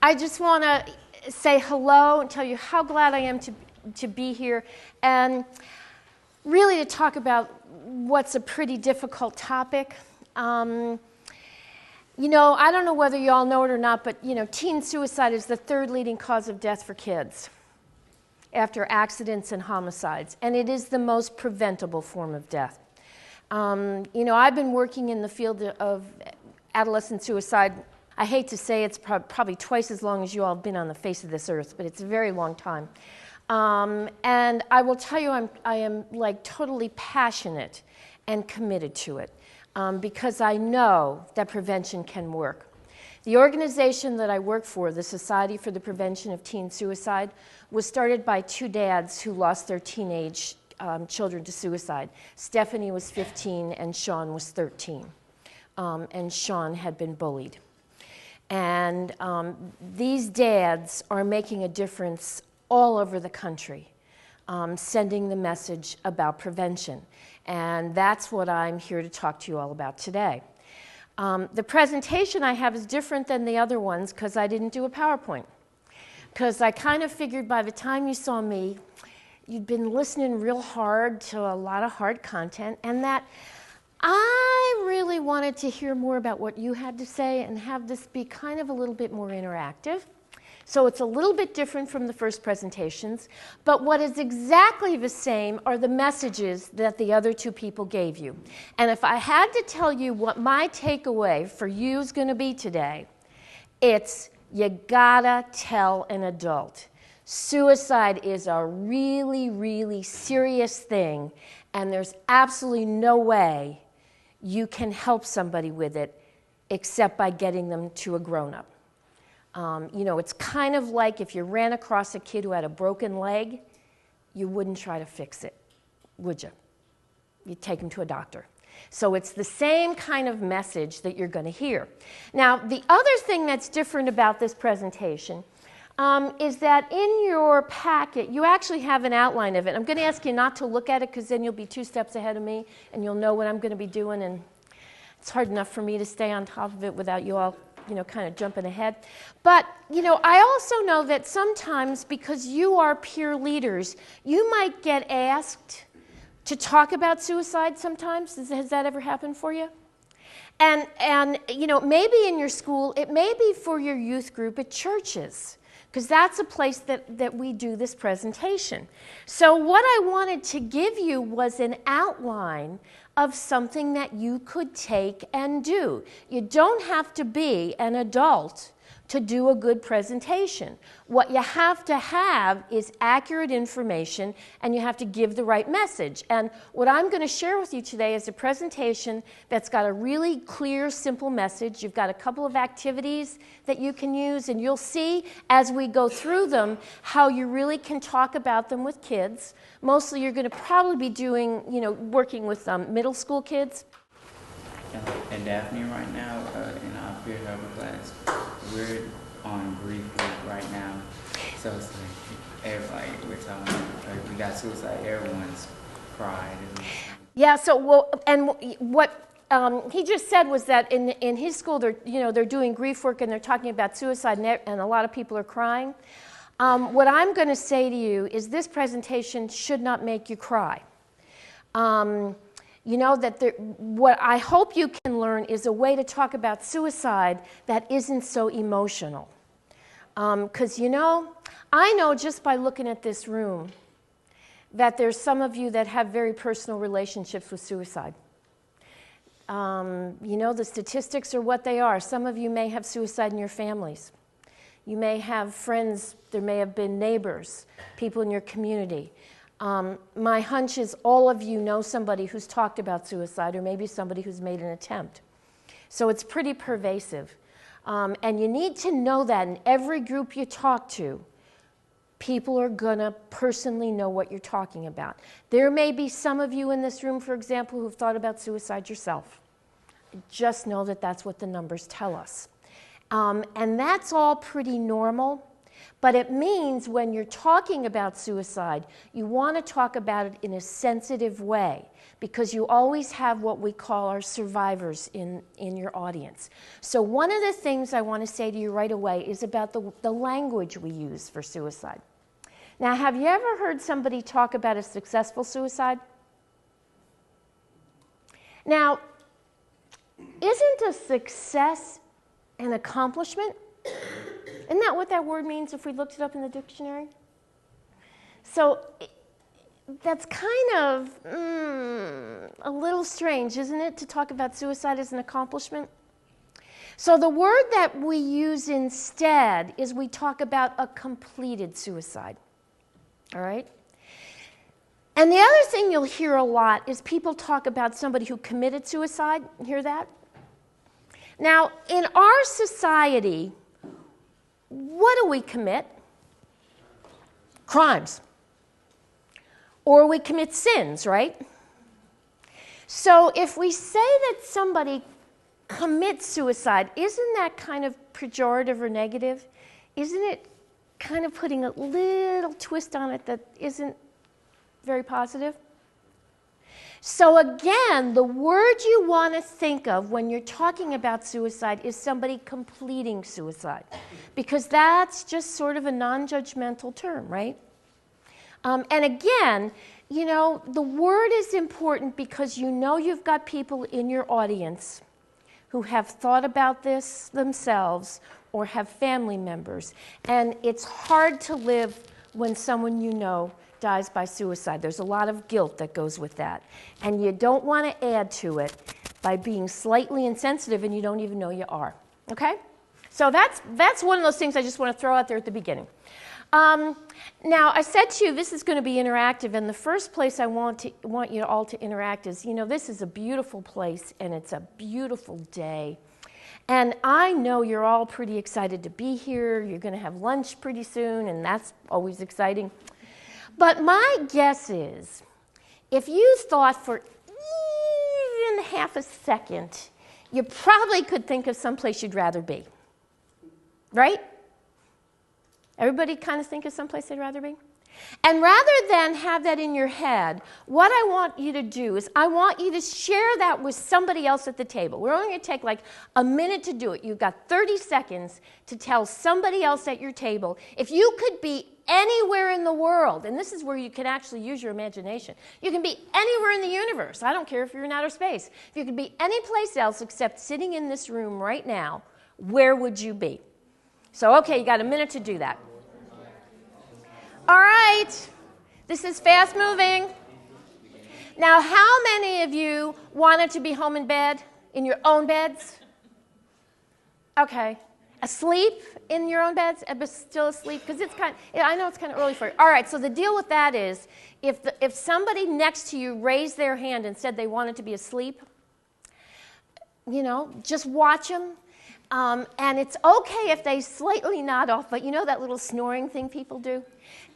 I just want to say hello and tell you how glad I am to be here and really to talk about what's a pretty difficult topic. You know, I don't know whether you all know it or not, but teen suicide is the third leading cause of death for kids after accidents and homicides, and it is the most preventable form of death. I've been working in the field of adolescent suicide. I hate to say it's probably twice as long as you all have been on the face of this earth, but it's a very long time. And I will tell you, I am like totally passionate and committed to it because I know that prevention can work. The organization that I work for, the Society for the Prevention of Teen Suicide, was started by two dads who lost their teenage children to suicide. Stephanie was 15 and Sean was 13. And Sean had been bullied. And these dads are making a difference all over the country, sending the message about prevention. And that's what I'm here to talk to you all about today. The presentation I have is different than the other ones because I didn't do a PowerPoint. Because I kind of figured by the time you saw me, you'd been listening real hard to a lot of hard content, and that I really wanted to hear more about what you had to say and have this be kind of a little bit more interactive. So it's a little bit different from the first presentations, but what is exactly the same are the messages that the other two people gave you. And if I had to tell you what my takeaway for you is going to be today, it's you gotta tell an adult. Suicide is a really, really serious thing, and there's absolutely no way you can help somebody with it except by getting them to a grown-up. It's kind of like if you ran across a kid who had a broken leg, you wouldn't try to fix it, would you? You'd take him to a doctor. So it's the same kind of message that you're going to hear. Now, the other thing that's different about this presentation is that in your packet, you actually have an outline of it. I'm going to ask you not to look at it because then you'll be 2 steps ahead of me and you'll know what I'm going to be doing, and it's hard enough for me to stay on top of it without you all kind of jumping ahead. But, I also know that sometimes because you are peer leaders, you might get asked to talk about suicide sometimes. Has that ever happened for you? And maybe in your school, it may be for your youth group at churches, because that's a place that we do this presentation. So what I wanted to give you was an outline of something that you could take and do. You don't have to be an adult to do a good presentation. What you have to have is accurate information, and you have to give the right message. And what I'm going to share with you today is a presentation that's got a really clear, simple message. You've got a couple of activities that you can use, and you'll see as we go through them how you really can talk about them with kids. Mostly you're going to probably be doing, working with middle school kids. And Daphne right now in our peer helper class, we're on grief week right now. So it's like we're talking, we got suicide, everyone's cried. Yeah, and what he just said was that in his school they're doing grief work and they're talking about suicide, and a lot of people are crying. What I'm going to say to you is this presentation should not make you cry. What I hope you can learn is a way to talk about suicide that isn't so emotional. Because, I know just by looking at this room that there's some of you that have very personal relationships with suicide. The statistics are what they are. Some of you may have suicide in your families. You may have friends, there may have been neighbors, people in your community. My hunch is all of you know somebody who's talked about suicide, or maybe somebody who's made an attempt. So it's pretty pervasive. And you need to know that in every group you talk to, people are going to personally know what you're talking about. There may be some of you in this room, for example, who've thought about suicide yourself. Just know that that's what the numbers tell us. And that's all pretty normal. But it means when you're talking about suicide, you want to talk about it in a sensitive way, because you always have what we call our survivors in your audience. So one of the things I want to say to you right away is about the language we use for suicide. Now, have you ever heard somebody talk about a successful suicide? Now, isn't a success an accomplishment? Isn't that what that word means if we looked it up in the dictionary? So that's kind of a little strange, isn't it, to talk about suicide as an accomplishment? So the word that we use instead is we talk about a completed suicide. All right? And the other thing you'll hear a lot is people talk about somebody who committed suicide. Hear that? Now, in our society, what do we commit? Crimes. Or we commit sins, right? So if we say that somebody commits suicide, isn't that kind of pejorative or negative? Isn't it kind of putting a little twist on it that isn't very positive? So again, the word you want to think of when you're talking about suicide is somebody completing suicide, because that's just sort of a non-judgmental term, right? And again, you know, the word is important because you know you've got people in your audience who have thought about this themselves or have family members. And it's hard to live when someone you know dies by suicide. There's a lot of guilt that goes with that. And you don't want to add to it by being slightly insensitive and you don't even know you are. Okay? So that's one of those things I just want to throw out there at the beginning. Now, I said to you this is going to be interactive, and the first place I want you all to interact is, you know, this is a beautiful place and it's a beautiful day. And I know you're all pretty excited to be here. You're going to have lunch pretty soon, and that's always exciting. But my guess is, if you thought for even half a second, you probably could think of someplace you'd rather be. Right? Everybody kind of think of someplace they'd rather be? And rather than have that in your head, what I want you to do is I want you to share that with somebody else at the table. We're only going to take like a minute to do it. You've got 30 seconds to tell somebody else at your table. If you could be anywhere in the world, and this is where you can actually use your imagination. You can be anywhere in the universe. I don't care if you're in outer space. If you could be any place else except sitting in this room right now, where would you be? So, okay, you got a minute to do that. All right, this is fast moving. Now, how many of you wanted to be home in bed, in your own beds? Okay. Asleep in your own beds, but still asleep? Because it's I know it's kind of early for you. All right, so the deal with that is if somebody next to you raised their hand and said they wanted to be asleep, you know, just watch them. And it's okay if they slightly nod off, but you know that little snoring thing people do?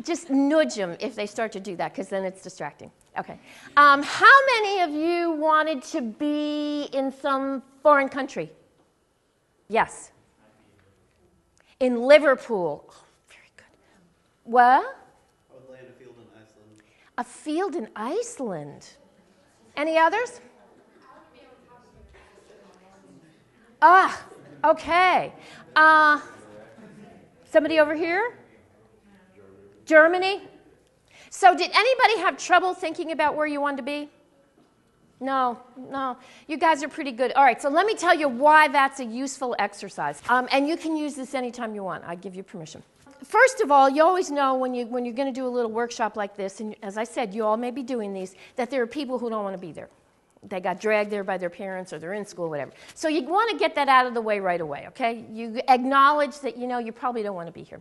Just nudge them if they start to do that, because then it's distracting. Okay. How many of you wanted to be in some foreign country? Yes. In Liverpool. Oh, very good. What? I would land a field in Iceland. A field in Iceland. Any others? Ah, okay. Somebody over here? Germany? So did anybody have trouble thinking about where you wanted to be? No. You guys are pretty good. All right, so let me tell you why that's a useful exercise. And you can use this anytime you want. I give you permission. First of all, you always know when you're going to do a little workshop like this, and as I said, you all may be doing these, that there are people who don't want to be there. They got dragged there by their parents or they're in school, whatever. So you want to get that out of the way right away, okay? You acknowledge that, you know, you probably don't want to be here.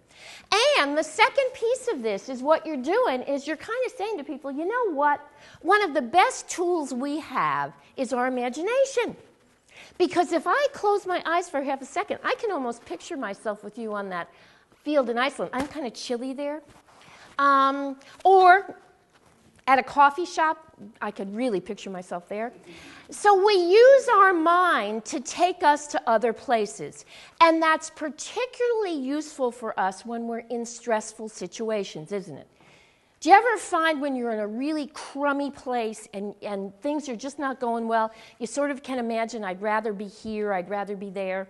And the second piece of this is what you're doing is you're kind of saying to people, you know what? One of the best tools we have is our imagination. Because if I close my eyes for half a second, I can almost picture myself with you on that field in Iceland. I'm kind of chilly there. Or at a coffee shop. I could really picture myself there. So we use our mind to take us to other places. And that's particularly useful for us when we're in stressful situations, isn't it? Do you ever find when you're in a really crummy place and things are just not going well, you sort of can imagine, I'd rather be here, I'd rather be there?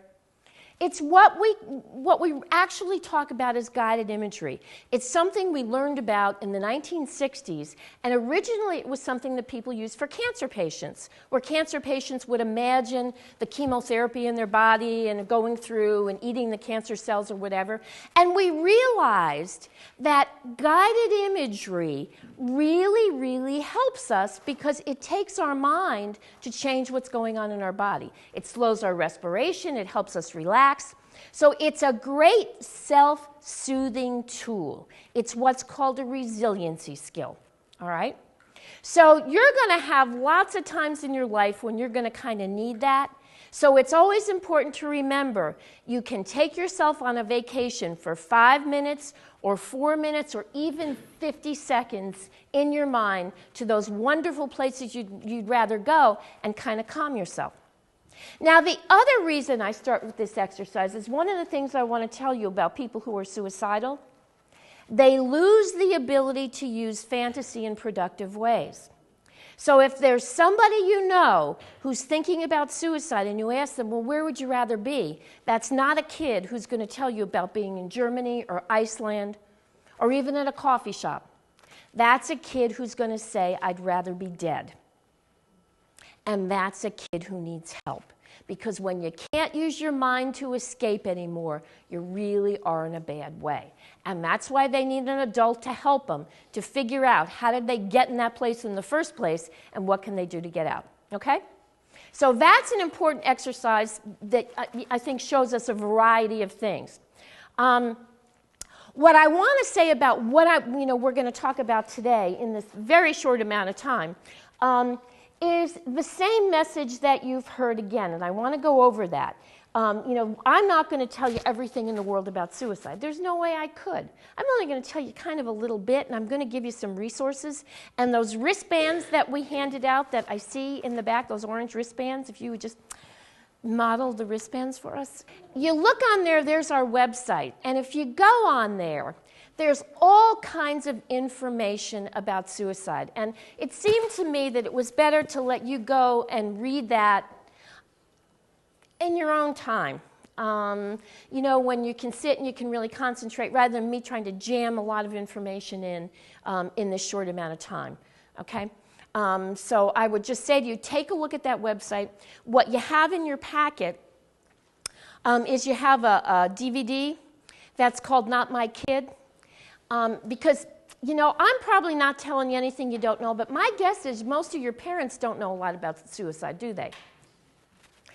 It's what we actually talk about as guided imagery. It's something we learned about in the 1960s, and originally it was something that people used for cancer patients, where cancer patients would imagine the chemotherapy in their body and going through and eating the cancer cells or whatever. And we realized that guided imagery really, really helps us because it takes our mind to change what's going on in our body. It slows our respiration, it helps us relax. So it's a great self-soothing tool. It's what's called a resiliency skill, all right? So you're going to have lots of times in your life when you're going to kind of need that. So it's always important to remember you can take yourself on a vacation for 5 minutes or 4 minutes or even 50 seconds in your mind to those wonderful places you'd rather go and kind of calm yourself. Now, the other reason I start with this exercise is one of the things I want to tell you about people who are suicidal. They lose the ability to use fantasy in productive ways. So if there's somebody you know who's thinking about suicide and you ask them, well, where would you rather be? That's not a kid who's going to tell you about being in Germany or Iceland or even at a coffee shop. That's a kid who's going to say, I'd rather be dead. And that's a kid who needs help. Because when you can't use your mind to escape anymore, you really are in a bad way. And that's why they need an adult to help them, to figure out how did they get in that place in the first place and what can they do to get out. Okay? So that's an important exercise that I think shows us a variety of things. What I want to say about what we're going to talk about today in this very short amount of time is the same message that you've heard again, and I want to go over that. I'm not going to tell you everything in the world about suicide. There's no way I could. I'm only going to tell you kind of a little bit, and I'm going to give you some resources. And those wristbands that we handed out that I see in the back, those orange wristbands, if you would just model the wristbands for us. You look on there, there's our website. And if you go on there, there's all kinds of information about suicide. And it seemed to me that it was better to let you go and read that in your own time. When you can sit and you can really concentrate rather than me trying to jam a lot of information in this short amount of time. Okay? So I would just say to you, take a look at that website. What you have in your packet is you have a DVD that's called Not My Kid. Because, I'm probably not telling you anything you don't know, but my guess is most of your parents don't know a lot about suicide, do they?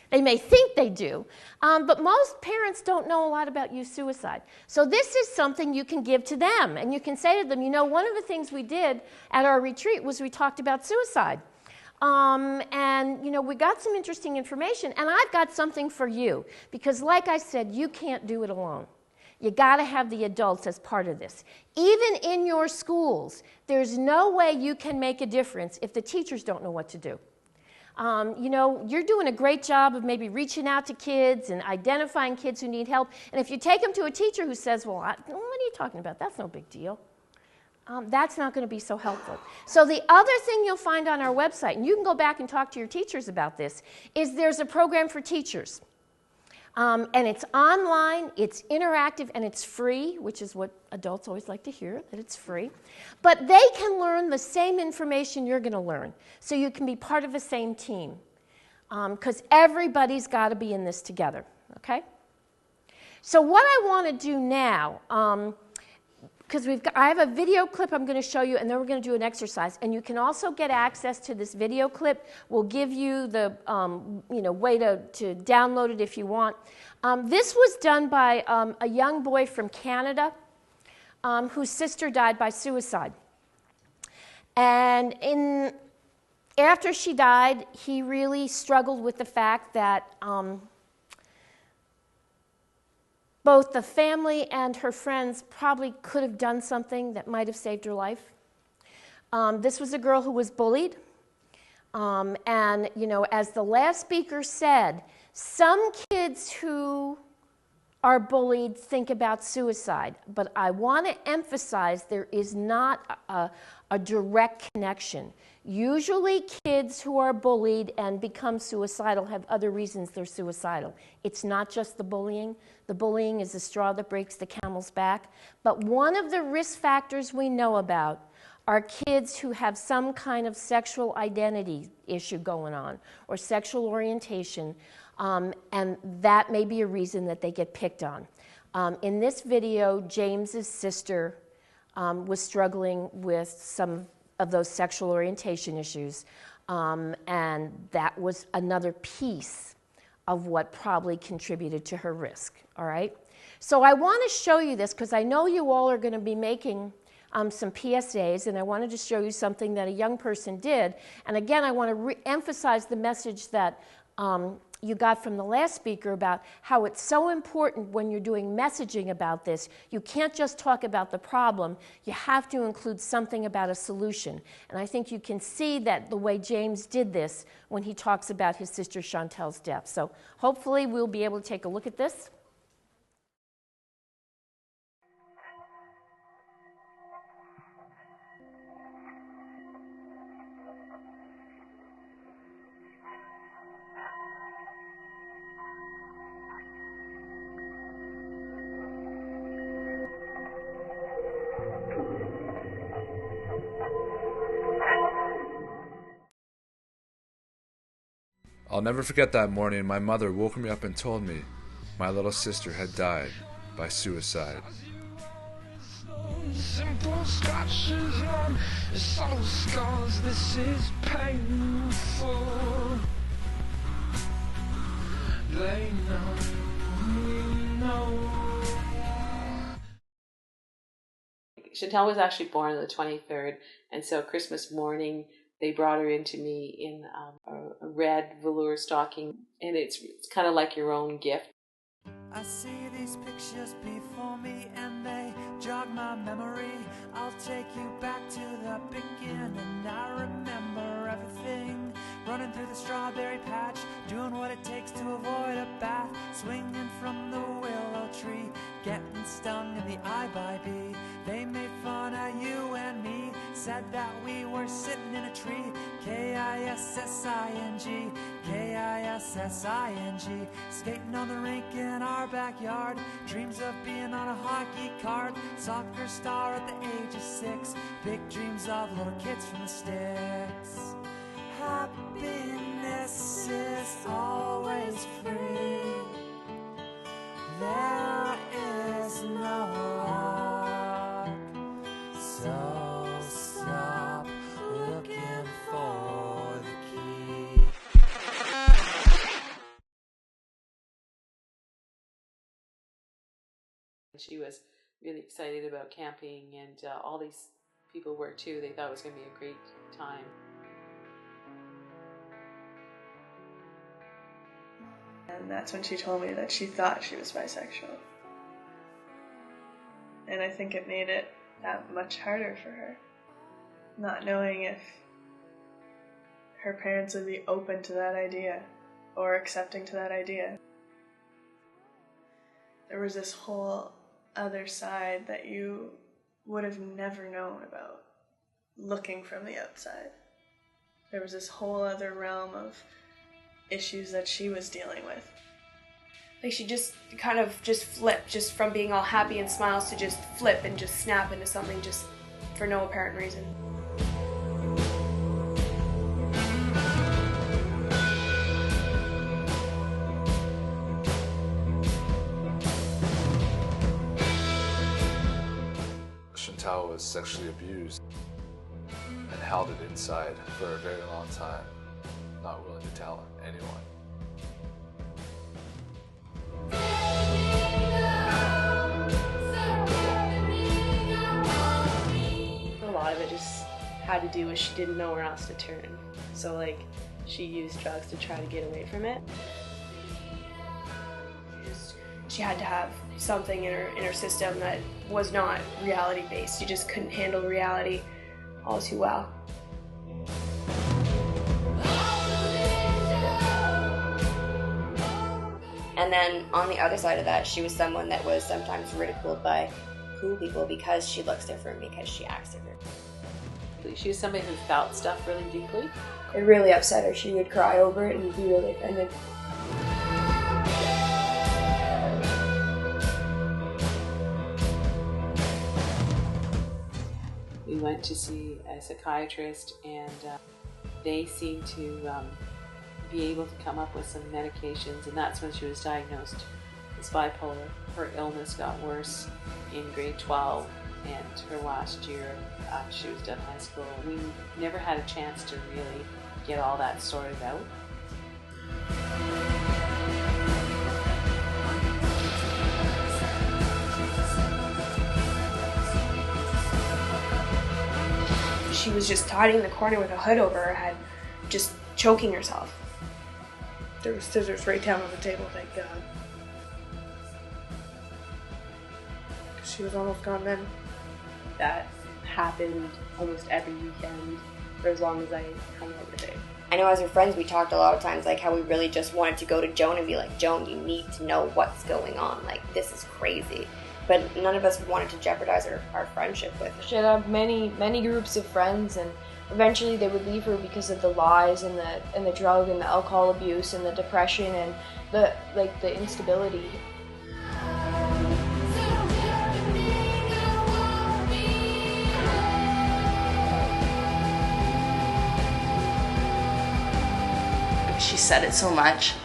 They may think they do, but most parents don't know a lot about youth suicide. So this is something you can give to them, and you can say to them, one of the things we did at our retreat was we talked about suicide. We got some interesting information, and I've got something for you, because like I said, you can't do it alone. You got to have the adults as part of this. Even in your schools, there's no way you can make a difference if the teachers don't know what to do. You're doing a great job of maybe reaching out to kids and identifying kids who need help. And if you take them to a teacher who says, well, what are you talking about? That's no big deal. That's not going to be so helpful. So the other thing you'll find on our website, and you can go back and talk to your teachers about this, is there's a program for teachers. And it's online, it's interactive, and it's free, which is what adults always like to hear, that it's free. But they can learn the same information you're going to learn, so you can be part of the same team. Because everybody's got to be in this together, okay? So what I want to do now, because I have a video clip I'm going to show you, and then we're going to do an exercise. And you can also get access to this video clip. We'll give you the way to download it if you want. This was done by a young boy from Canada whose sister died by suicide. And after she died, he really struggled with the fact that both the family and her friends probably could have done something that might have saved her life. This was a girl who was bullied. And, you know, as the last speaker said, some kids who are bullied think about suicide. But I want to emphasize there is not a direct connection. Usually kids who are bullied and become suicidal have other reasons they're suicidal. It's not just the bullying. The bullying is the straw that breaks the camel's back. But one of the risk factors we know about are kids who have some kind of sexual identity issue going on or sexual orientation, and that may be a reason that they get picked on. In this video, James's sister was struggling with some of those sexual orientation issues, and that was another piece of what probably contributed to her risk, all right? So I want to show you this because I know you all are going to be making some PSAs, and I wanted to show you something that a young person did. And again, I want to re-emphasize the message that you got from the last speaker about how it's so important when you're doing messaging about this. You can't just talk about the problem. You have to include something about a solution. And I think you can see that the way James did this when he talks about his sister Chantel's death. So hopefully we'll be able to take a look at this. I'll never forget that morning my mother woke me up and told me my little sister had died by suicide. Simple scratches on subtle scars, this is painful. They know. Chantel was actually born on the 23rd, and so Christmas morning they brought her into me in a red velour stocking, and it's kind of like your own gift. I see these pictures before me and they jog my memory. I'll take you back to the beginning. I remember everything. Running through the strawberry patch, doing what it takes to avoid a bath, swinging from the willow tree, getting stung in the eye by bee. They made fun of you and me, said that we were sitting in a tree. K-I-S-S-I-N-G, K-I-S-S-I-N-G, skating on the rink in our backyard, dreams of being on a hockey card, soccer star at the age of 6, big dreams of little kids from the sticks. Happiness is always free. There is no luck. So stop looking for the key. She was really excited about camping, and all these people were too. They thought it was going to be a great time. And that's when she told me that she thought she was bisexual. And I think it made it that much harder for her, not knowing if her parents would be open to that idea or accepting to that idea. There was this whole other side that you would have never known about looking from the outside. There was this whole other realm of issues that she was dealing with. Like she just kind of just flipped, just from being all happy and smiles to just flip and just snap into something just for no apparent reason. Chantel was sexually abused and held it inside for a very long time, not willing to tell anyone. A lot of it just had to do with she didn't know where else to turn. So like she used drugs to try to get away from it. She had to have something in her system that was not reality based. She just couldn't handle reality. all too well. And then on the other side of that, she was someone that was sometimes ridiculed by cool people because she looks different, because she acts different. She was somebody who felt stuff really deeply. It really upset her. She would cry over it and be really offended. We went to see a psychiatrist, and they seemed to be able to come up with some medications, and that's when she was diagnosed as bipolar. Her illness got worse in grade 12, and her last year after she was done high school. We never had a chance to really get all that sorted out. She was just hiding in the corner with a hood over her head, just choking herself. There were scissors right down on the table, thank God. 'Cause she was almost gone then. That happened almost every weekend for as long as I hung out with her. I know as her friends, we talked a lot of times like how we really just wanted to go to Joan and be like, Joan, you need to know what's going on. Like, this is crazy. But none of us wanted to jeopardize our friendship with her. She had many groups of friends, and eventually they would leave her because of the lies and the drug and the alcohol abuse and the depression and the instability. She said it so much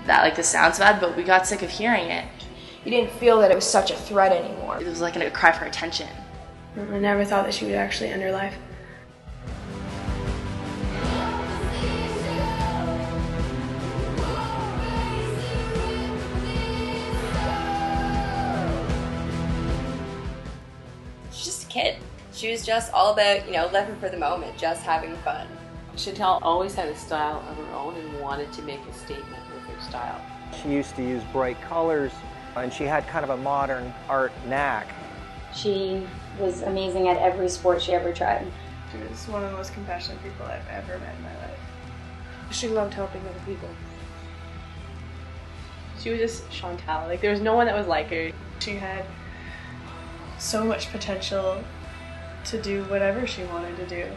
that like this sounds bad, but we got sick of hearing it. You didn't feel that it was such a threat anymore. It was like a cry for attention. I never thought that she would actually end her life. She's just a kid. She was just all about, living for the moment, just having fun. Chantal always had a style of her own and wanted to make a statement with her style. She used to use bright colors, and she had kind of a modern art knack. She was amazing at every sport she ever tried. She was one of the most compassionate people I've ever met in my life. She loved helping other people. She was just Chantal. Like, there was no one that was like her. She had so much potential to do whatever she wanted to do.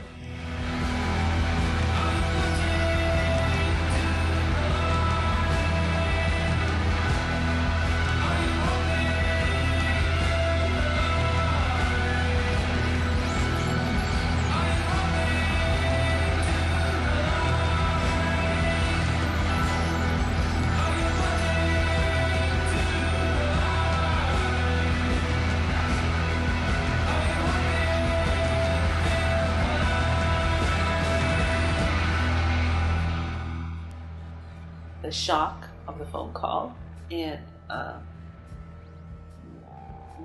The shock of the phone call and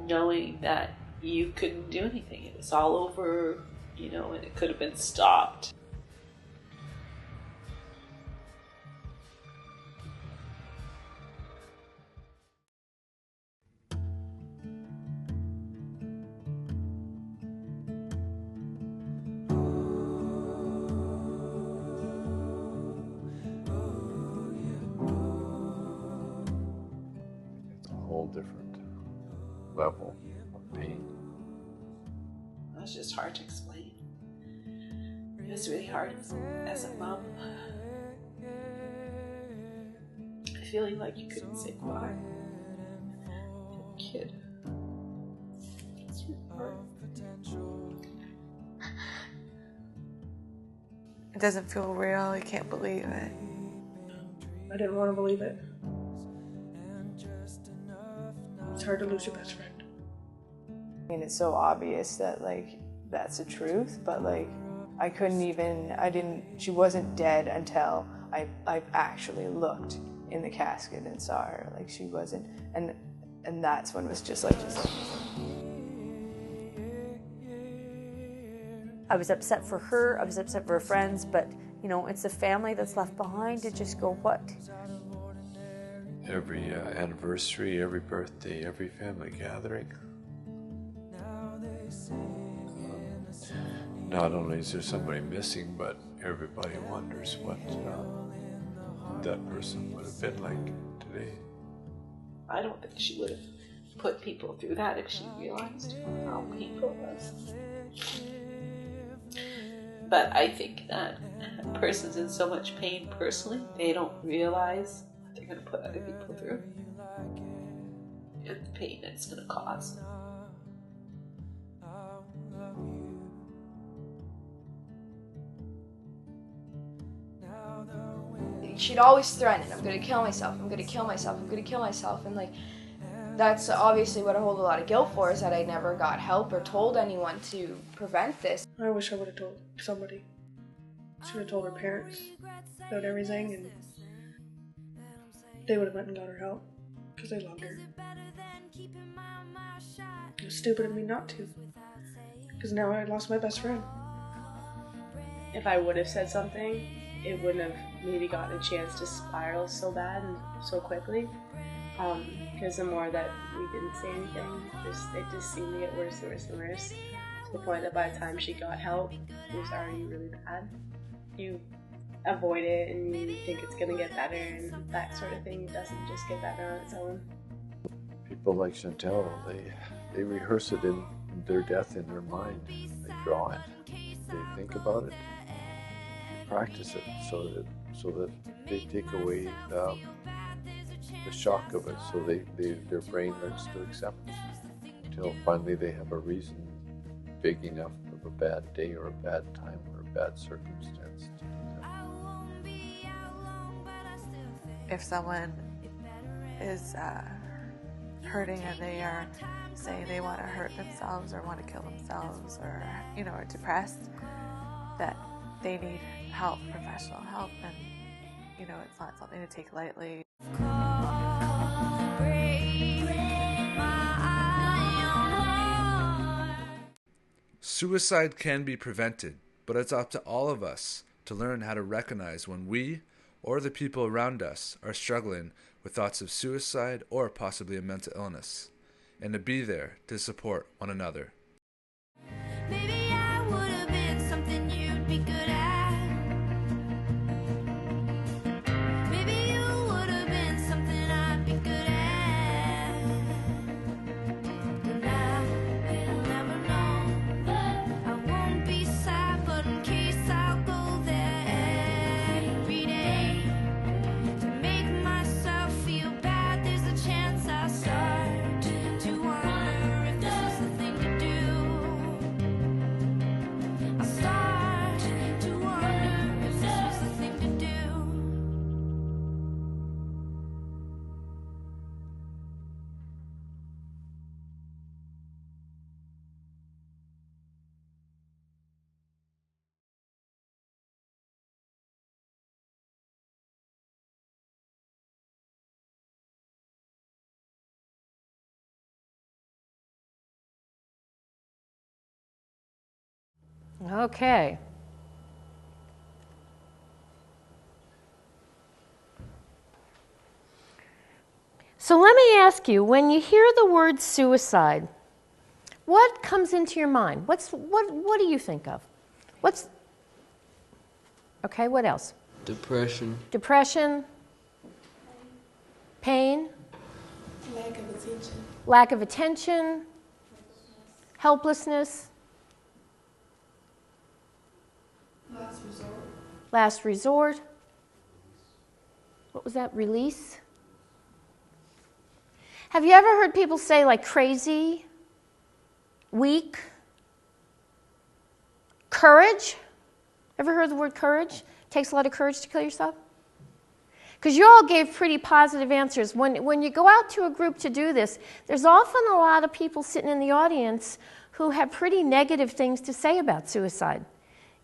knowing that you couldn't do anything. It was all over, and it could have been stopped. Different level of pain. That's just hard to explain. It's really hard as a mom, feeling like you couldn't say goodbye to a kid. It's really hard. It doesn't feel real. I can't believe it. I didn't want to believe it. It's hard to lose your best friend. I mean, it's so obvious that that's the truth, but she wasn't dead until I actually looked in the casket and saw her. Like, she wasn't, and that's when it was just like. I was upset for her, I was upset for her friends, but it's the family that's left behind to just go, what? Every anniversary, every birthday, every family gathering, not only is there somebody missing, but everybody wonders what that person would have been like today. I don't think she would have put people through that if she realized how painful it was. But I think that a person's in so much pain personally, they don't realize what they're going to put other people through. And the pain it's going to cause. She'd always threaten, I'm gonna kill myself, I'm gonna kill myself, I'm gonna kill myself, and like, that's obviously what I hold a lot of guilt for, is that I never got help or told anyone to prevent this. I wish I would have told somebody. Should have told her parents about everything, and they would have went and got her help, because they loved her. It was stupid of me not to, because now I lost my best friend. If I would have said something, it wouldn't have maybe gotten a chance to spiral so bad and so quickly. Because the more that we didn't say anything, it just seemed to get worse and worse and worse, to the point that by the time she got help, it was already really bad. You avoid it and you think it's going to get better, and that sort of thing doesn't just get better on its own. People like Chantal, they rehearse it in their death in their mind. They draw it. They think about it. Practice it so that they take away the shock of it, so their brain learns to accept it until finally they have a reason big enough of a bad day or a bad time or a bad circumstance to do that. If someone is hurting and they are saying they want to hurt themselves or want to kill themselves, or are depressed, that they need help, professional help, and it's not something to take lightly. Suicide can be prevented, but it's up to all of us to learn how to recognize when we or the people around us are struggling with thoughts of suicide or possibly a mental illness, and to be there to support one another. Maybe I would have been something you'd be good at. Maybe you would have been something I'd be good at. But now we'll never know. I won't be sad, but in case I'll go there every day to make myself feel bad. There's a chance I'll start to wonder if this is the thing to do. I start to wonder if this was the thing to do. Okay. So let me ask you, when you hear the word suicide, what comes into your mind? What do you think of? Okay, what else? Depression. Depression? Pain? Lack of attention. Lack of attention? Helplessness? Last resort. Last resort? What was that? Release? Have you ever heard people say like crazy, weak, courage? Ever heard the word courage? Takes a lot of courage to kill yourself? Because you all gave pretty positive answers. When you go out to a group to do this, there's often a lot of people sitting in the audience who have pretty negative things to say about suicide.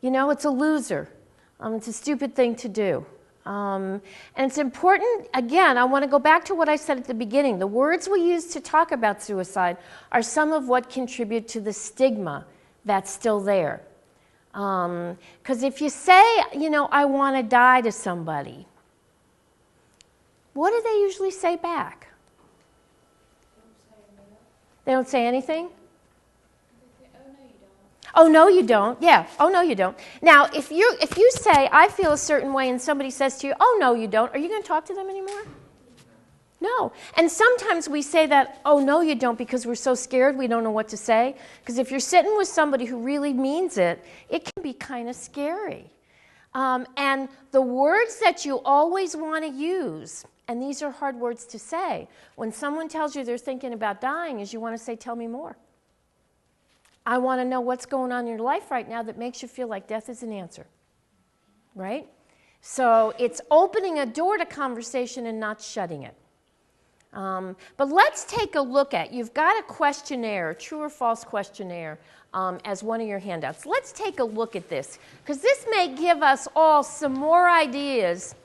It's a loser. It's a stupid thing to do. And it's important, again, I want to go back to what I said at the beginning. The words we use to talk about suicide are some of what contribute to the stigma that's still there. Because if you say, I want to die to somebody, what do they usually say back? They don't say anything? Oh, no, you don't. Yeah. Oh, no, you don't. Now, if you say, I feel a certain way, and somebody says to you, oh, no, you don't, are you going to talk to them anymore? No. And sometimes we say that, oh, no, you don't, because we're so scared we don't know what to say. Because if you're sitting with somebody who really means it, it can be kind of scary. And the words that you always want to use, and these are hard words to say, when someone tells you they're thinking about dying, is you want to say, tell me more. I want to know what's going on in your life right now that makes you feel like death is an answer. Right? So it's opening a door to conversation and not shutting it. But let's take a look at, you've got a questionnaire, true or false questionnaire, as one of your handouts. Let's take a look at this, because this may give us all some more ideas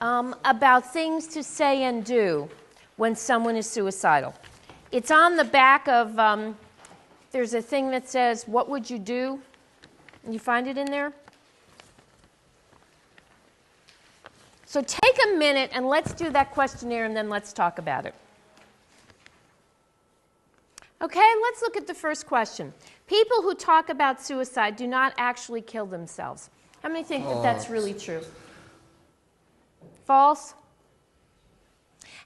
about things to say and do when someone is suicidal. It's on the back of, there's a thing that says, what would you do? You find it in there? So take a minute and let's do that questionnaire and then let's talk about it. Okay, let's look at the first question. People who talk about suicide do not actually kill themselves. How many think that that's really true? False?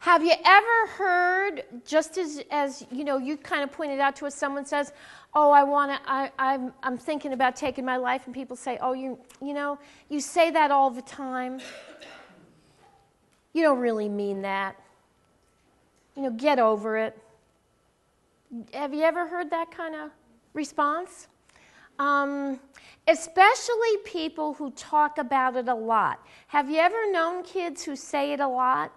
Have you ever heard, just as you know, you kind of pointed out to us, someone says, oh, I'm thinking about taking my life, and people say, oh, you know, you say that all the time. You don't really mean that. You know, get over it. Have you ever heard that kind of response? Especially people who talk about it a lot. Have you ever known kids who say it a lot?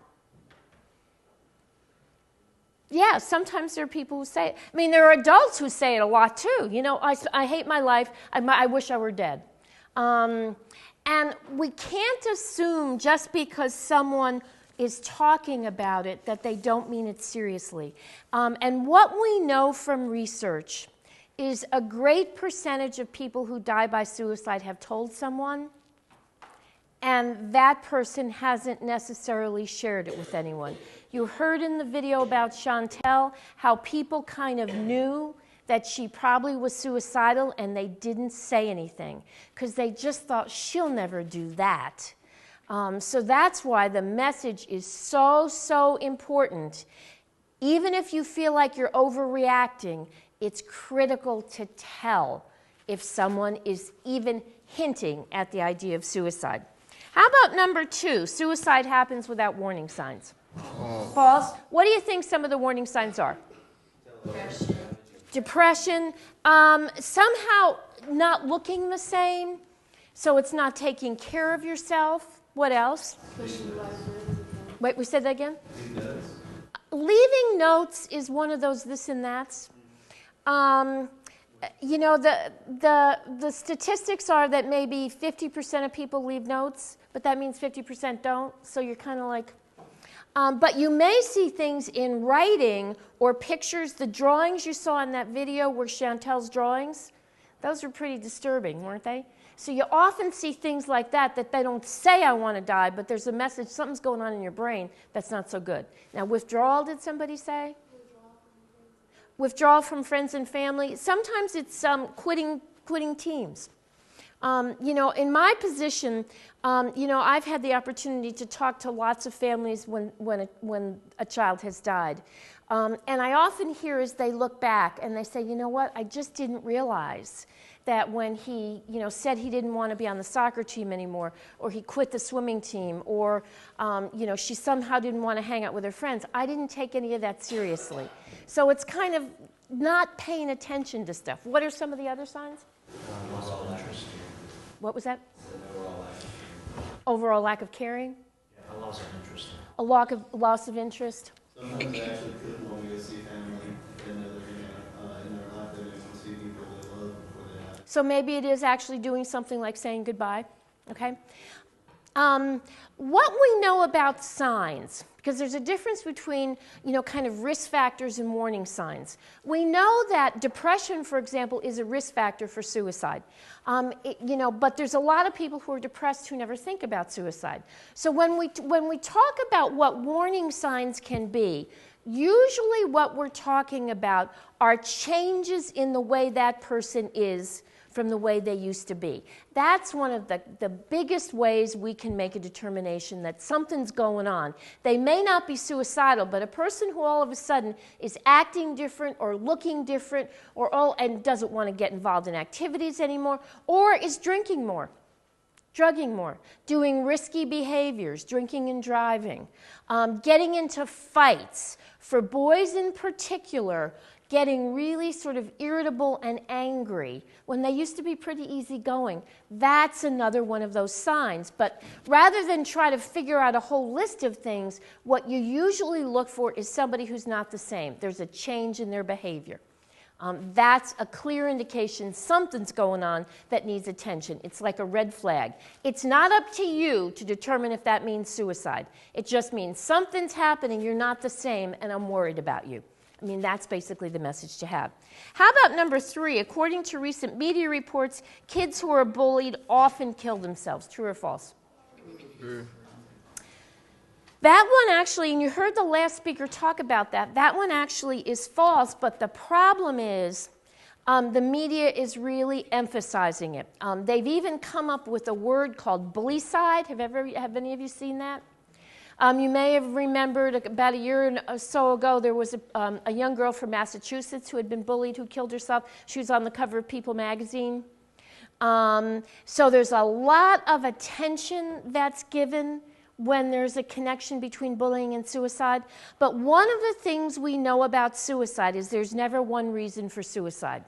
Yeah, sometimes there are people who say it. I mean, there are adults who say it a lot too. You know, I hate my life. I wish I were dead. And we can't assume just because someone is talking about it that they don't mean it seriously. And what we know from research is a great percentage of people who die by suicide have told someone, and that person hasn't necessarily shared it with anyone. You heard in the video about Chantel how people kind of knew that she probably was suicidal and they didn't say anything because they just thought she'll never do that. So that's why the message is so important. Even if you feel like you're overreacting, it's critical to tell if someone is even hinting at the idea of suicide. How about number 2? Suicide happens without warning signs. False. What do you think some of the warning signs are? Depression. Somehow not looking the same, so it's not taking care of yourself. What else? Wait, we said that again? Leaving notes is one of those this and that's. You know, the statistics are that maybe 50% of people leave notes, but that means 50% don't, so you're kind of like... but you may see things in writing or pictures. The drawings you saw in that video were Chantel's drawings. Those were pretty disturbing, weren't they? So you often see things like that they don't say, I want to die, but there's a message, something's going on in your brain that's not so good. Now, withdrawal, did somebody say? Withdrawal from friends and family. Sometimes it's quitting teams. You know, in my position, you know, I've had the opportunity to talk to lots of families when a child has died. And I often hear as they look back and they say, you know what, I just didn't realize that when he, you know, said he didn't want to be on the soccer team anymore, or he quit the swimming team, or, you know, she somehow didn't want to hang out with her friends, I didn't take any of that seriously. So it's kind of not paying attention to stuff. What are some of the other signs? Overall interest. What was that? Overall lack of caring? Yeah, a loss of interest. A loss of interest? Sometimes they actually could want me to see family in their life. They didn't want to see people they love before they die. So maybe it is actually doing something like saying goodbye, okay? What we know about signs, because there's a difference between, you know, kind of risk factors and warning signs. We know that depression, for example, is a risk factor for suicide. You know, but there's a lot of people who are depressed who never think about suicide. So when we talk about what warning signs can be, usually what we're talking about are changes in the way that person is from the way they used to be. That's one of the biggest ways we can make a determination that something's going on. They may not be suicidal, but a person who all of a sudden is acting different or looking different and doesn't want to get involved in activities anymore, or is drinking more, drugging more, doing risky behaviors, drinking and driving, getting into fights. For boys in particular, getting really sort of irritable and angry when they used to be pretty easygoing. That's another one of those signs. But rather than try to figure out a whole list of things, what you usually look for is somebody who's not the same. There's a change in their behavior. That's a clear indication something's going on that needs attention. It's like a red flag. It's not up to you to determine if that means suicide. It just means something's happening, you're not the same, and I'm worried about you. I mean, that's basically the message to have. How about number 3? According to recent media reports, kids who are bullied often kill themselves. True or false? True. That one actually, and you heard the last speaker talk about that, that one actually is false, but the problem is the media is really emphasizing it. They've even come up with a word called bullycide. Have any of you seen that? You may have remembered about a year or so ago, there was a young girl from Massachusetts who had been bullied who killed herself. She was on the cover of People magazine. So there's a lot of attention that's given when there's a connection between bullying and suicide. But one of the things we know about suicide is there's never one reason for suicide.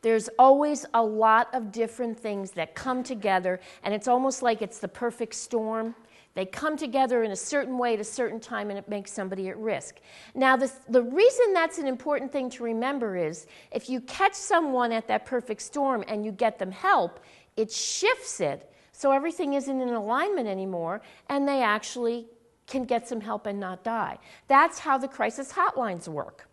There's always a lot of different things that come together, and it's almost like it's the perfect storm. They come together in a certain way at a certain time, and it makes somebody at risk. Now, the reason that's an important thing to remember is if you catch someone at that perfect storm and you get them help, it shifts it so everything isn't in alignment anymore, and they actually can get some help and not die. That's how the crisis hotlines work.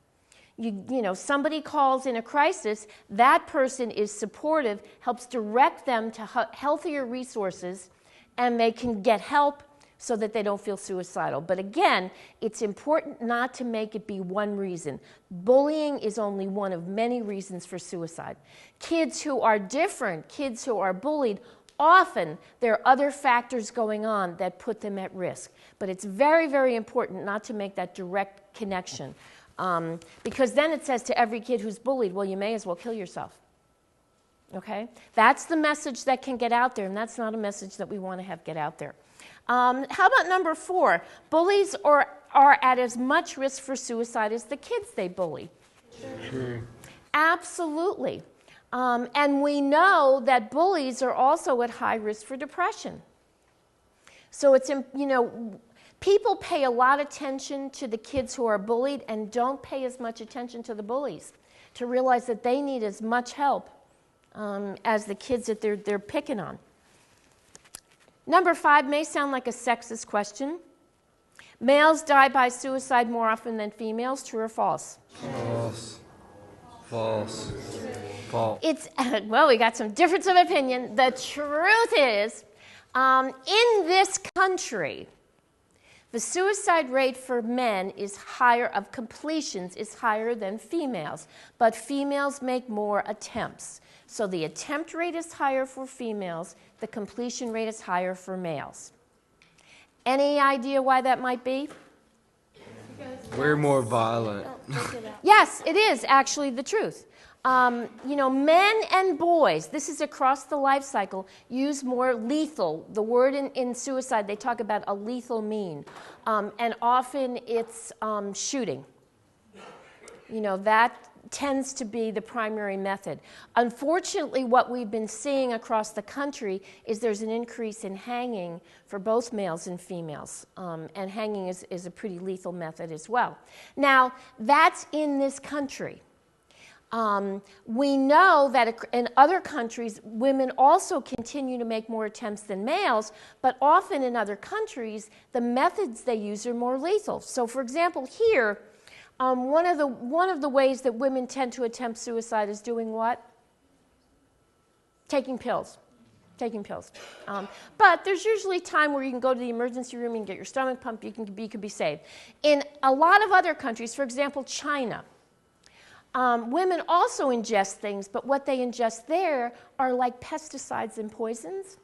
You know, somebody calls in a crisis, that person is supportive, helps direct them to healthier resources, and they can get help so that they don't feel suicidal. But again, it's important not to make it be one reason. Bullying is only one of many reasons for suicide. Kids who are different, kids who are bullied, often there are other factors going on that put them at risk. But it's very, very important not to make that direct connection. Because then it says to every kid who's bullied, well, you may as well kill yourself. Okay? That's the message that can get out there, and that's not a message that we want to have get out there. How about number 4? Bullies are at as much risk for suicide as the kids they bully. True. Absolutely. And we know that bullies are also at high risk for depression. So it's, you know, people pay a lot of attention to the kids who are bullied and don't pay as much attention to the bullies to realize that they need as much help as the kids that they're picking on. Number 5 may sound like a sexist question. Males die by suicide more often than females. True or false? False. False. False. It's, well, we got some difference of opinion. The truth is, in this country, the suicide rate for men is higher, of completions is higher than females, but females make more attempts. So the attempt rate is higher for females, the completion rate is higher for males. Any idea why that might be? We're more violent. Yes, it is actually the truth. You know, men and boys, this is across the life cycle, use more lethal. The word in suicide, they talk about a lethal mean. And often it's shooting. You know, that tends to be the primary method. Unfortunately, what we've been seeing across the country is there's an increase in hanging for both males and females. And hanging is a pretty lethal method as well. Now, that's in this country. We know that in other countries, women also continue to make more attempts than males, but often in other countries, the methods they use are more lethal. So, for example, here, one of the ways that women tend to attempt suicide is doing what? Taking pills. Taking pills. But there's usually time where you can go to the emergency room and get your stomach pumped, you can be saved. In a lot of other countries, for example, China, Women also ingest things, but what they ingest there are like pesticides and poisons.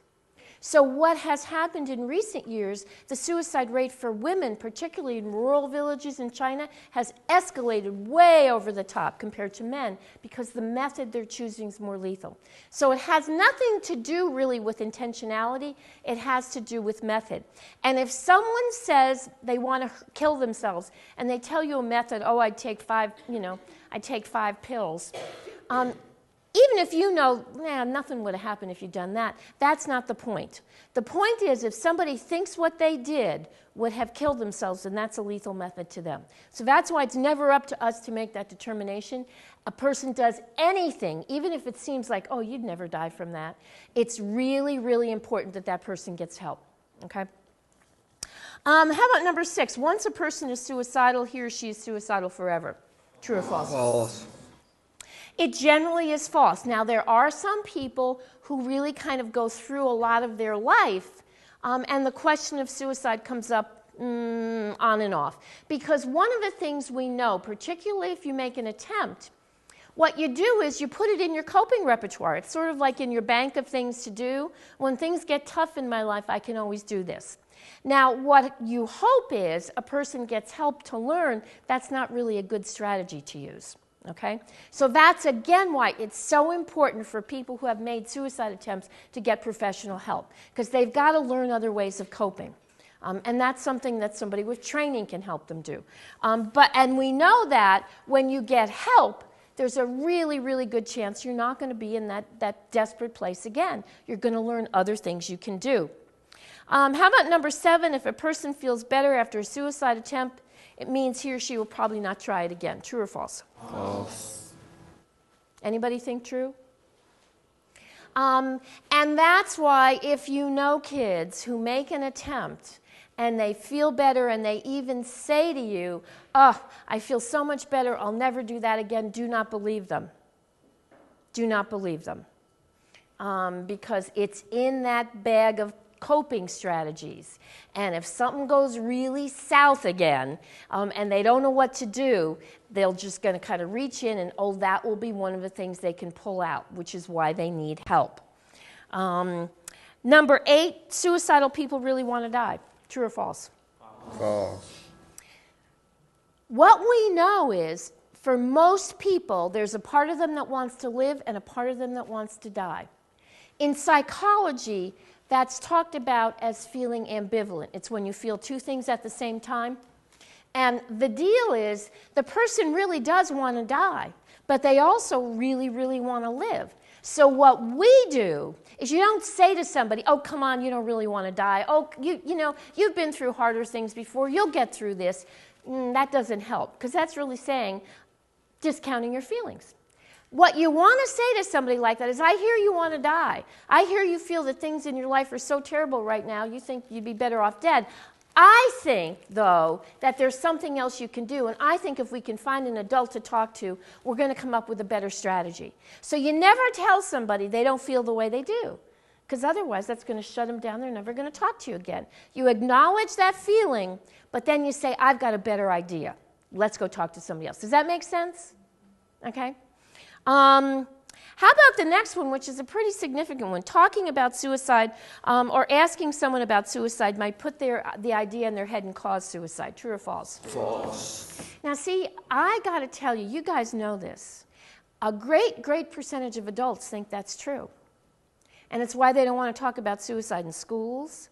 So what has happened in recent years, the suicide rate for women, particularly in rural villages in China, has escalated way over the top compared to men because the method they're choosing is more lethal. So it has nothing to do really with intentionality. It has to do with method. And if someone says they want to kill themselves and they tell you a method, oh, I take 5 pills, even if you know, nothing would have happened if you'd done that, that's not the point. The point is if somebody thinks what they did would have killed themselves, then that's a lethal method to them. So that's why it's never up to us to make that determination. A person does anything, even if it seems like, oh, you'd never die from that. It's really, really important that that person gets help, okay? How about number 6? Once a person is suicidal, he or she is suicidal forever. True or false? False. It generally is false. Now, there are some people who really kind of go through a lot of their life, and the question of suicide comes up on and off. Because one of the things we know, particularly if you make an attempt, what you do is you put it in your coping repertoire. It's sort of like in your bank of things to do. When things get tough in my life, I can always do this. Now, what you hope is a person gets help to learn that's not really a good strategy to use. Okay? So that's, again, why it's so important for people who have made suicide attempts to get professional help, because they've got to learn other ways of coping. And that's something that somebody with training can help them do. And we know that when you get help, there's a really, really good chance you're not going to be in that desperate place again. You're going to learn other things you can do. How about number 7? If a person feels better after a suicide attempt, it means he or she will probably not try it again. True or false? False. Anybody think true? And that's why if you know kids who make an attempt and they feel better and they even say to you, oh, I feel so much better, I'll never do that again, do not believe them. Do not believe them. Because it's in that bag of coping strategies. And if something goes really south again and they don't know what to do, they're just going to kind of reach in and, oh, that will be one of the things they can pull out, which is why they need help. Number 8, suicidal people really want to die. True or false? False. What we know is, for most people, there's a part of them that wants to live and a part of them that wants to die. In psychology, that's talked about as feeling ambivalent. It's when you feel 2 things at the same time. And the deal is, the person really does want to die, but they also really, really want to live. So what we do is you don't say to somebody, oh, come on, you don't really want to die. Oh, you know, you've been through harder things before. You'll get through this. That doesn't help, because that's really saying, discounting your feelings. What you want to say to somebody like that is, I hear you want to die. I hear you feel that things in your life are so terrible right now, you think you'd be better off dead. I think, though, that there's something else you can do, and I think if we can find an adult to talk to, we're going to come up with a better strategy. So you never tell somebody they don't feel the way they do, because otherwise that's going to shut them down. They're never going to talk to you again. You acknowledge that feeling, but then you say, I've got a better idea. Let's go talk to somebody else. Does that make sense? Okay? How about the next one, which is a pretty significant one? Talking about suicide or asking someone about suicide might put the idea in their head and cause suicide. True or false? False. Now, see, I got to tell you, you guys know this. A great, great percentage of adults think that's true. And it's why they don't want to talk about suicide in schools.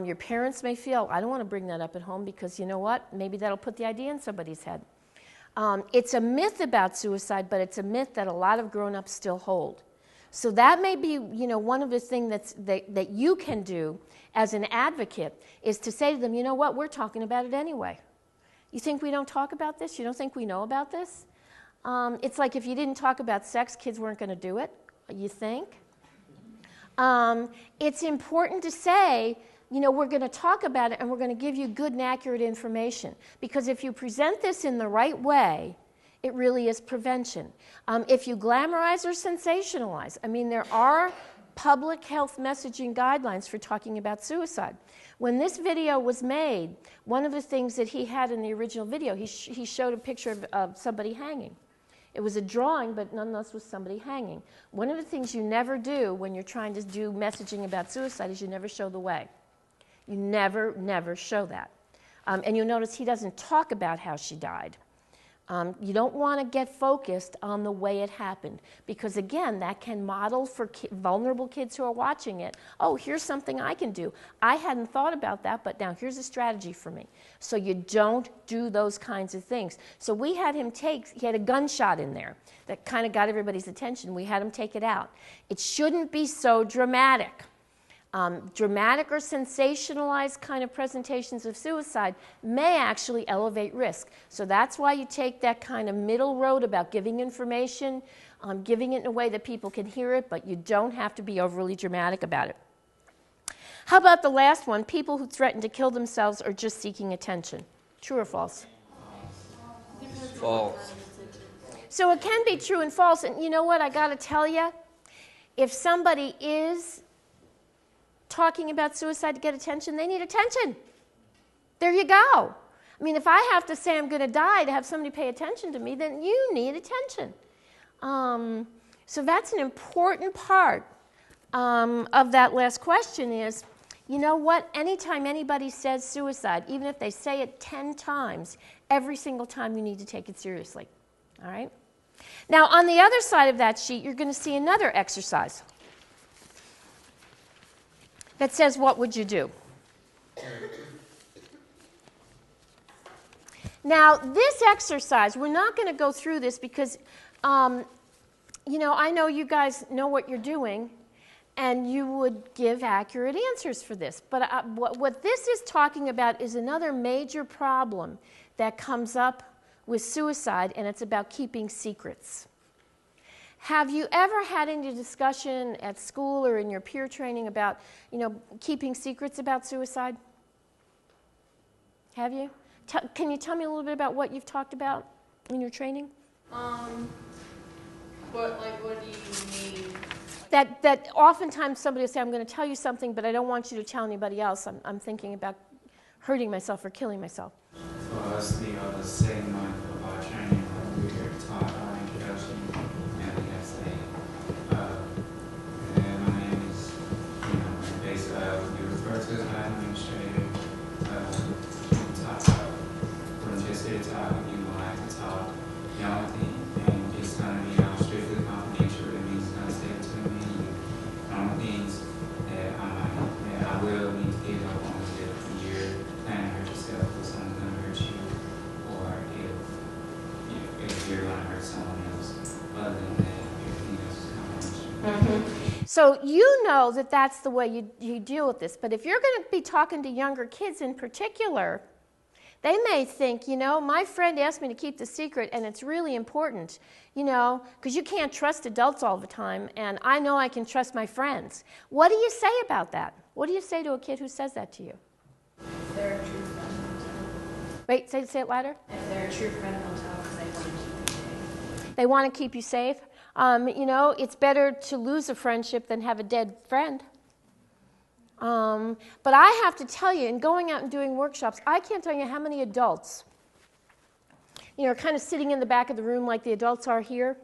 Your parents may feel, I don't want to bring that up at home because you know what? Maybe that'll put the idea in somebody's head. It's a myth about suicide, but it's a myth that a lot of grown-ups still hold. So that may be, you know, one of the things that you can do as an advocate is to say to them, you know what, we're talking about it anyway. You think we don't talk about this? You don't think we know about this? It's like if you didn't talk about sex, kids weren't going to do it, you think? It's important to say, you know, we're going to talk about it and we're going to give you good and accurate information. Because if you present this in the right way, it really is prevention. If you glamorize or sensationalize, I mean, there are public health messaging guidelines for talking about suicide. When this video was made, one of the things that he had in the original video, he showed a picture of somebody hanging. It was a drawing, but nonetheless was somebody hanging. One of the things you never do when you're trying to do messaging about suicide is you never show the way. You never show that. And you'll notice he doesn't talk about how she died. You don't want to get focused on the way it happened, because again, that can model for vulnerable kids who are watching it. Oh, here's something I can do. I hadn't thought about that, but now here's a strategy for me. So you don't do those kinds of things. So we had him he had a gunshot in there that kind of got everybody's attention. We had him take it out. It shouldn't be so dramatic. Dramatic or sensationalized kind of presentations of suicide may actually elevate risk. So that's why you take that kind of middle road about giving information, giving it in a way that people can hear it, but you don't have to be overly dramatic about it. How about the last one? People who threaten to kill themselves are just seeking attention. True or false? False. So it can be true and false. And you know what? I got to tell you, if somebody is talking about suicide to get attention, they need attention. There you go. I mean, if I have to say I'm going to die to have somebody pay attention to me, then you need attention. So that's an important part of that last question is, you know what? Anytime anybody says suicide, even if they say it 10 times, every single time you need to take it seriously. All right? Now, on the other side of that sheet, you're going to see another exercise that says, what would you do? Now, this exercise, we're not going to go through this because, you know, I know you guys know what you're doing, and you would give accurate answers for this. But what this is talking about is another major problem that comes up with suicide, and it's about keeping secrets. Have you ever had any discussion at school or in your peer training about, you know, keeping secrets about suicide? Have you? Can you tell me a little bit about what you've talked about in your training? What do you mean? That oftentimes somebody will say, I'm going to tell you something, but I don't want you to tell anybody else. I'm thinking about hurting myself or killing myself. For us, the second month of our training, we were taught our introduction, and we have to say, and my name is, you know, basically, we refer to as my administrator. From just here talking, you will have to talk, the only thing, and it's going to be strictly confidential. It means it's going to stay between me and you. The only things that I will need to give up on is if you're planning to hurt yourself or someone's going to hurt you, or if you're going to hurt someone else. Other than that, everything else is confidential. Mm-hmm. So you know that that's the way you deal with this. But if you're going to be talking to younger kids in particular, they may think, you know, my friend asked me to keep the secret, and it's really important, you know, because you can't trust adults all the time, and I know I can trust my friends. What do you say about that? What do you say to a kid who says that to you? If they're a true friend, they'll tell. Wait, say it louder. If they're a true friend, they'll tell because they want to keep you safe. They want to keep you safe. You know, it's better to lose a friendship than have a dead friend. But I have to tell you, in going out and doing workshops, I can't tell you how many adults, you know, are kind of sitting in the back of the room like the adults are here.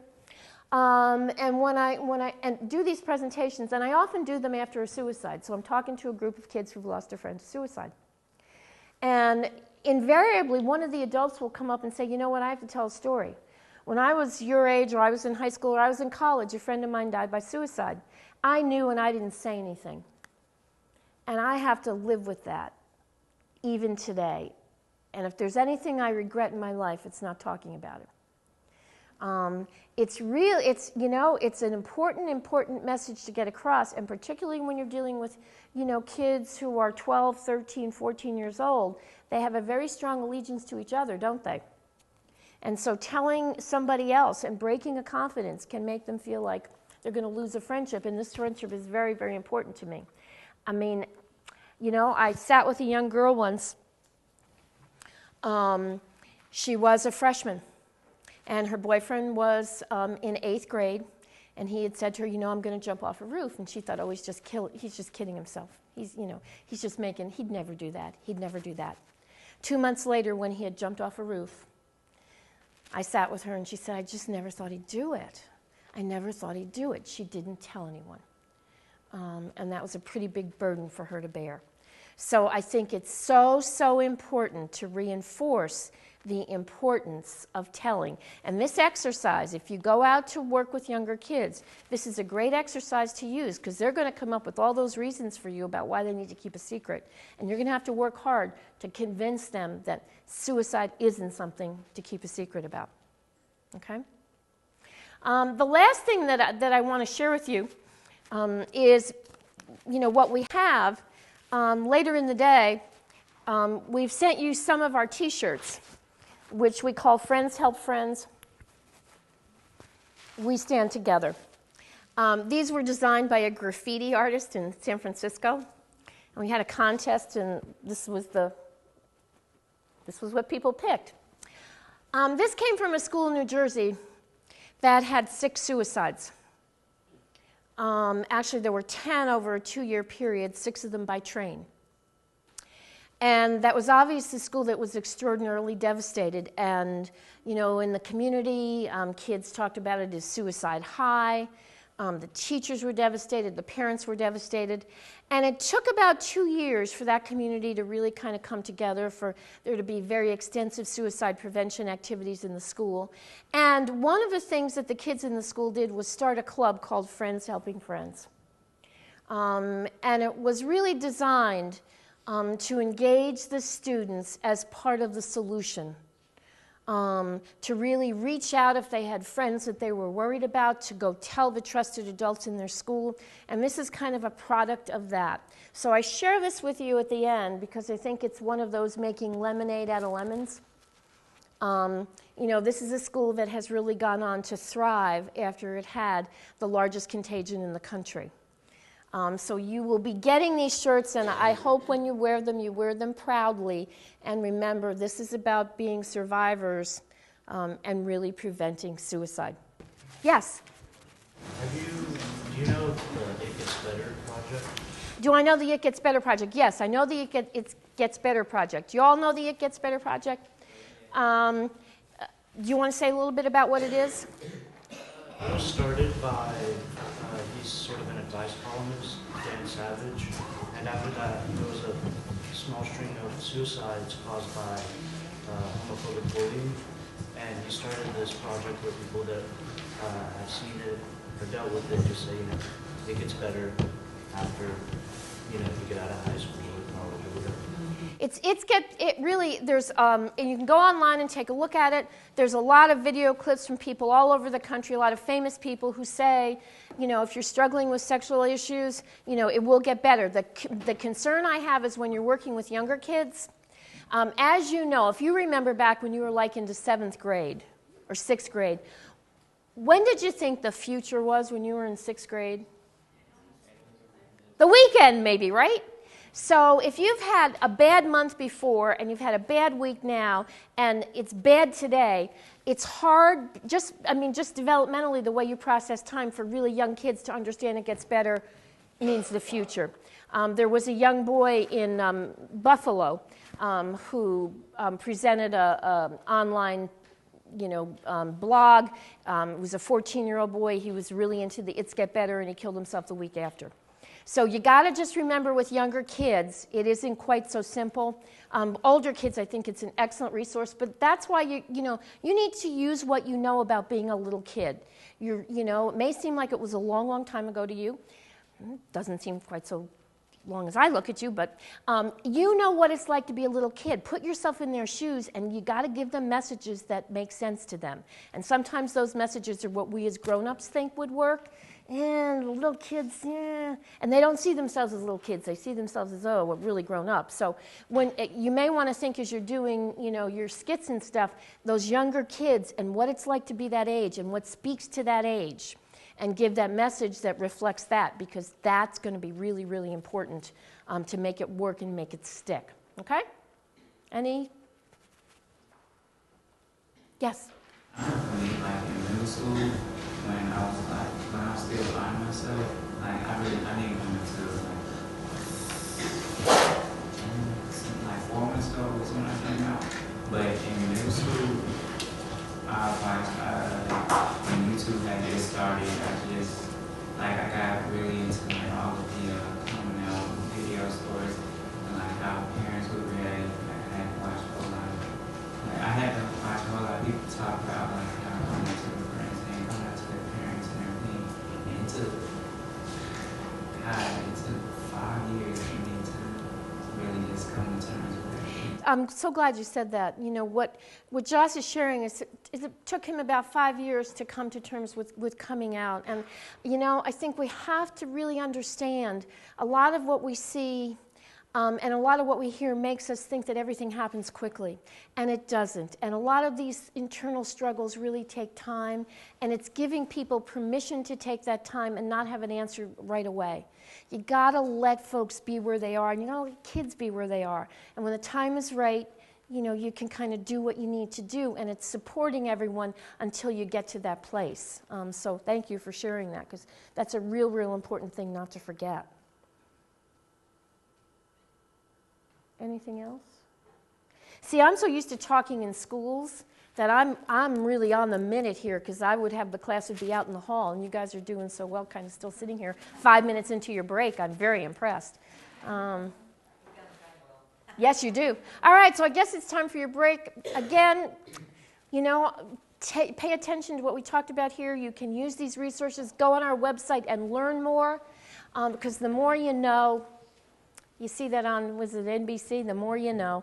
And when I do these presentations, and I often do them after a suicide, so I'm talking to a group of kids who've lost a friend to suicide. And invariably, one of the adults will come up and say, you know what, I have to tell a story. When I was your age, or I was in high school, or I was in college, a friend of mine died by suicide. I knew and I didn't say anything. And I have to live with that, even today. And if there's anything I regret in my life, it's not talking about it. It's an important message to get across, and particularly when you're dealing with, you know, kids who are 12, 13, 14 years old, they have a very strong allegiance to each other, don't they? And so telling somebody else and breaking a confidence can make them feel like they're going to lose a friendship, and this friendship is very, very important to me. I mean, you know, I sat with a young girl once. She was a freshman, and her boyfriend was in 8th grade, and he had said to her, you know, I'm going to jump off a roof. And she thought, oh, he's just kidding himself. He'd never do that. He'd never do that. 2 months later, when he had jumped off a roof, I sat with her and she said, I just never thought he'd do it. I never thought he'd do it. She didn't tell anyone. And that was a pretty big burden for her to bear. So I think it's so important to reinforce the importance of telling. And this exercise, if you go out to work with younger kids, this is a great exercise to use because they're going to come up with all those reasons for you about why they need to keep a secret. And you're going to have to work hard to convince them that suicide isn't something to keep a secret about. Okay? The last thing that I want to share with you is, what we have later in the day. We've sent you some of our T-shirts, which we call Friends Help Friends. We stand together. These were designed by a graffiti artist in San Francisco, and we had a contest, and this was what people picked. This came from a school in New Jersey that had 6 suicides. Actually, there were 10 over a 2-year period, 6 of them by train. And that was obviously a school that was extraordinarily devastated. And, in the community, kids talked about it as suicide high. The teachers were devastated. The parents were devastated. And it took about 2 years for that community to really kind of come together, for there to be very extensive suicide prevention activities in the school. And one of the things that the kids in the school did was start a club called Friends Helping Friends. And it was really designed to engage the students as part of the solution, to really reach out if they had friends that they were worried about, to go tell the trusted adults in their school, and this is kind of a product of that. So I share this with you at the end because I think it's one of those making lemonade out of lemons. This is a school that has really gone on to thrive after it had the largest contagion in the country. So you will be getting these shirts, and I hope when you wear them proudly. And remember, this is about being survivors and really preventing suicide. Yes? Do you know the It Gets Better project? Do I know the It Gets Better project? Yes, I know the It Gets Better project. You all know the It Gets Better project? Do you want to say a little bit about what it is? It was started by, he's sort of an advice columnist, Dan Savage, and after that there was a small string of suicides caused by homophobic bullying, and he started this project where people that have seen it or dealt with it just say, it gets better after, you get out of high school or college or whatever. And you can go online and take a look at it. There's a lot of video clips from people all over the country, a lot of famous people who say, if you're struggling with sexual issues, it will get better. The concern I have is when you're working with younger kids. As you know, if you remember back when you were like into 7th grade or 6th grade, when did you think the future was when you were in 6th grade? The weekend, maybe, right? So if you've had a bad month before and you've had a bad week now and it's bad today, it's hard, just developmentally, the way you process time for really young kids to understand it gets better means the future. There was a young boy in Buffalo who presented an online blog. It was a 14-year-old boy. He was really into the It's Get Better, and he killed himself the week after. So you got to just remember with younger kids, it isn't quite so simple. Older kids, I think it's an excellent resource, but that's why you need to use what you know about being a little kid. It may seem like it was a long, long time ago to you. It doesn't seem quite so long as I look at you, but you know what it's like to be a little kid. Put yourself in their shoes, and you got to give them messages that make sense to them. And sometimes those messages are what we as grown-ups think would work. And little kids, yeah. And they don't see themselves as little kids. They see themselves as, we're really grown up. So you may want to think as you're doing, your skits and stuff, those younger kids and what it's like to be that age and what speaks to that age, and give that message that reflects that, because that's going to be really, really important to make it work and make it stick. Okay? Any? Yes? Like in middle school, when I was still finding myself, I didn't come until like 4 months ago was when I came out. But in middle school, I watched when YouTube had just started, I got really into like all of the coming out video stories and like how parents would react. I had to watch a whole lot. I had to watch a whole lot of people talk about like how coming out to their friends and coming out to their parents and everything. And it took 5 years for me to really just come to terms with it. I'm so glad you said that. You know, what Josh is sharing is it took him about 5 years to come to terms with coming out. And, you know, I think we have to really understand a lot of what we see and a lot of what we hear makes us think that everything happens quickly, and it doesn't. And a lot of these internal struggles really take time, and it's giving people permission to take that time and not have an answer right away. You gotta let folks be where they are, and you gotta let kids be where they are. And when the time is right, you know, you can kind of do what you need to do, and it's supporting everyone until you get to that place. So thank you for sharing that, because that's a real, real important thing not to forget. Anything else? See, I'm so used to talking in schools that I'm really on the minute here, because I would have the class would be out in the hall, and you guys are doing so well, kind of still sitting here 5 minutes into your break. I'm very impressed. Yes, you do. All right, so I guess it's time for your break. Again, you know, pay attention to what we talked about here. You can use these resources. Go on our website and learn more, because the more you know, you see that on, was it NBC? The more you know.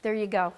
There you go.